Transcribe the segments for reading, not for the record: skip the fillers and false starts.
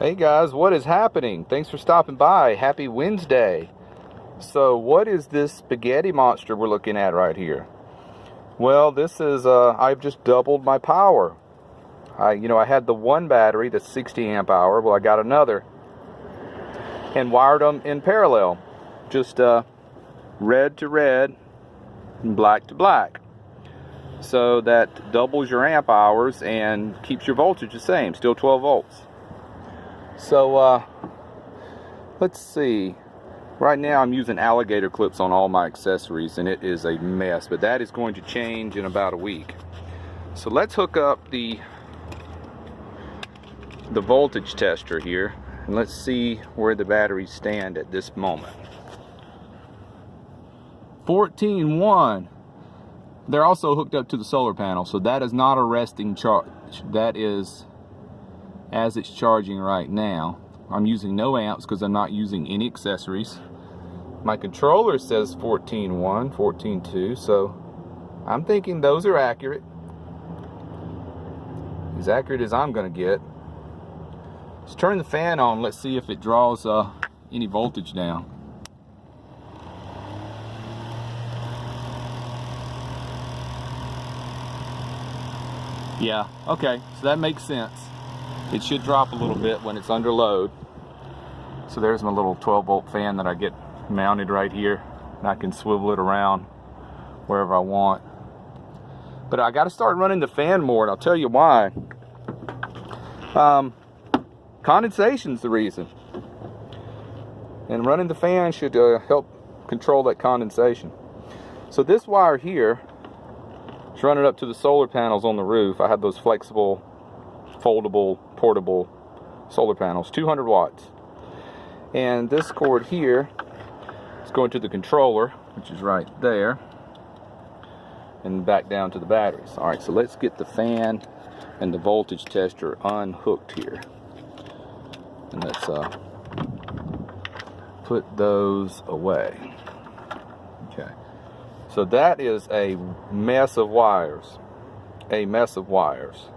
Hey guys, what is happening? Thanks for stopping by. Happy Wednesday. So what is this spaghetti monster we're looking at right here? Well, this is, I've just doubled my power. I had the one battery, the 60 amp hour. Well, I got another and wired them in parallel. Just red to red and black to black. So that doubles your amp hours and keeps your voltage the same, still 12 volts. So let's see. Right now I'm using alligator clips on all my accessories and it is a mess, but that is going to change in about a week. So let's hook up the voltage tester here and let's see where the batteries stand at this moment. 14.1. They're also hooked up to the solar panel, so that is not a resting charge. That is as it's charging right now. I'm using no amps because I'm not using any accessories. My controller says 14.1, 14.2, so I'm thinking those are accurate. As accurate as I'm going to get. Let's turn the fan on. Let's see if it draws any voltage down. Yeah, okay, so that makes sense. It should drop a little bit when it's under load. So there's my little 12 volt fan that I get mounted right here. And I can swivel it around wherever I want. But I got to start running the fan more, and I'll tell you why. Condensation's the reason. And running the fan should help control that condensation. So this wire here is running up to the solar panels on the roof. I have those flexible, foldable, portable solar panels, 200 watts. And this cord here is going to the controller, which is right there, and back down to the batteries. All right, so let's get the fan and the voltage tester unhooked here. And let's put those away. Okay, so that is a mess of wires. A mess of wires.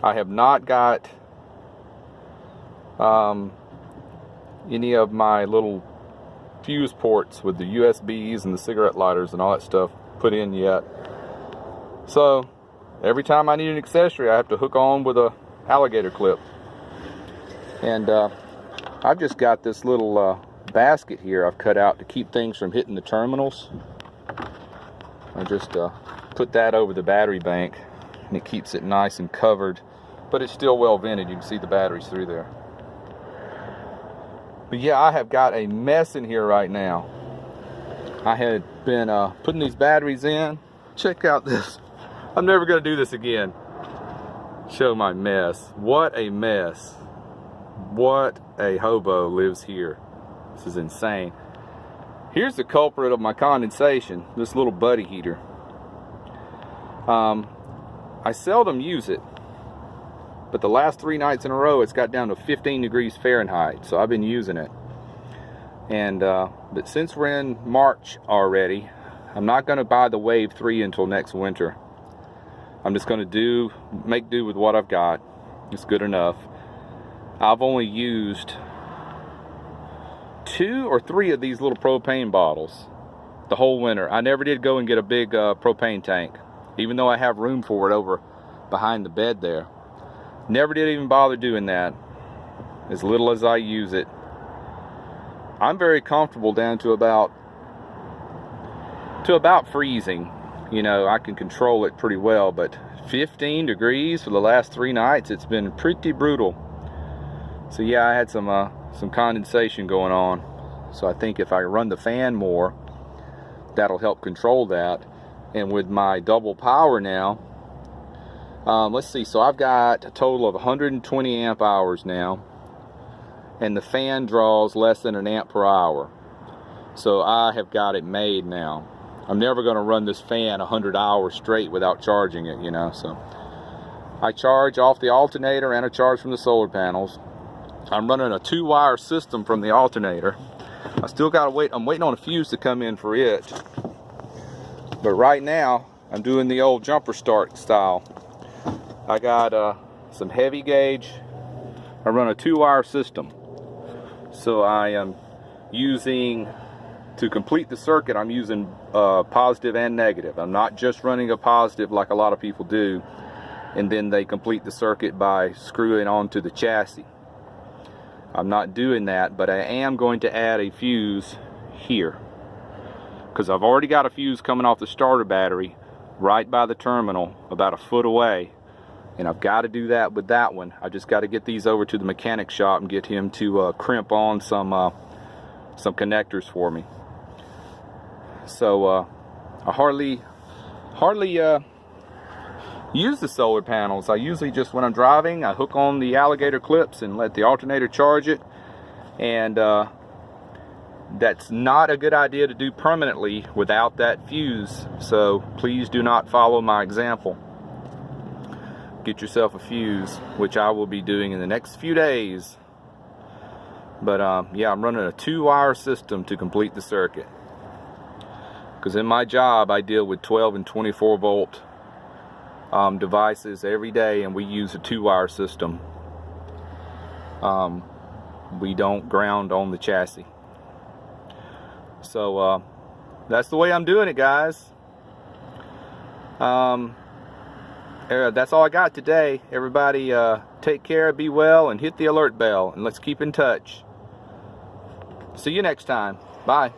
I have not got any of my little fuse ports with the USBs and the cigarette lighters and all that stuff put in yet. So every time I need an accessory, I have to hook on with a alligator clip. And I've just got this little basket here I've cut out to keep things from hitting the terminals. I just put that over the battery bank and it keeps it nice and covered, but it's still well vented. You can see the batteries through there. But yeah, I have got a mess in here right now. I had been putting these batteries in. Check out this. I'm never going to do this again. Show my mess. What a mess. What a hobo lives here. This is insane. Here's the culprit of my condensation, this little buddy heater. I seldom use it, but the last 3 nights in a row it's got down to 15 degrees Fahrenheit, so I've been using it. And but since we're in March already, I'm not going to buy the Wave 3 until next winter. I'm just going to make do with what I've got. It's good enough. I've only used 2 or 3 of these little propane bottles the whole winter. I never did go and get a big propane tank, even though I have room for it over behind the bed there. Never did even bother doing that. As little as I use it, I'm very comfortable down to about freezing. You know, I can control it pretty well, but 15 degrees for the last 3 nights, it's been pretty brutal. So yeah, I had some condensation going on. So I think if I run the fan more, that'll help control that. And with my double power now, let's see, so I've got a total of 120 amp hours now, and the fan draws less than 1 amp per hour. So I have got it made now. I'm never going to run this fan 100 hours straight without charging it, you know. So I charge off the alternator and I charge from the solar panels. I'm running a 2-wire system from the alternator. I still got to wait. I'm waiting on a fuse to come in for it. But right now, I'm doing the old jumper start style. I got some heavy gauge I run a 2-wire system. So I am using, to complete the circuit, I'm using positive and negative. I'm not just running a positive like a lot of people do, and then they complete the circuit by screwing onto the chassis. I'm not doing that, but I am going to add a fuse here, because I've already got a fuse coming off the starter battery right by the terminal about a foot away, and I've got to do that with that one. I just got to get these over to the mechanic shop and get him to crimp on some connectors for me. So I hardly use the solar panels. I usually just, when I'm driving, I hook on the alligator clips and let the alternator charge it, and that's not a good idea to do permanently without that fuse. So please do not follow my example. Get yourself a fuse, which I will be doing in the next few days. But yeah, I'm running a 2-wire system to complete the circuit, because in my job I deal with 12 and 24 volt devices every day, and we use a 2-wire system. We don't ground on the chassis. So that's the way I'm doing it, guys. That's all I got today. Everybody take care, be well, and hit the alert bell, and let's keep in touch. See you next time. Bye.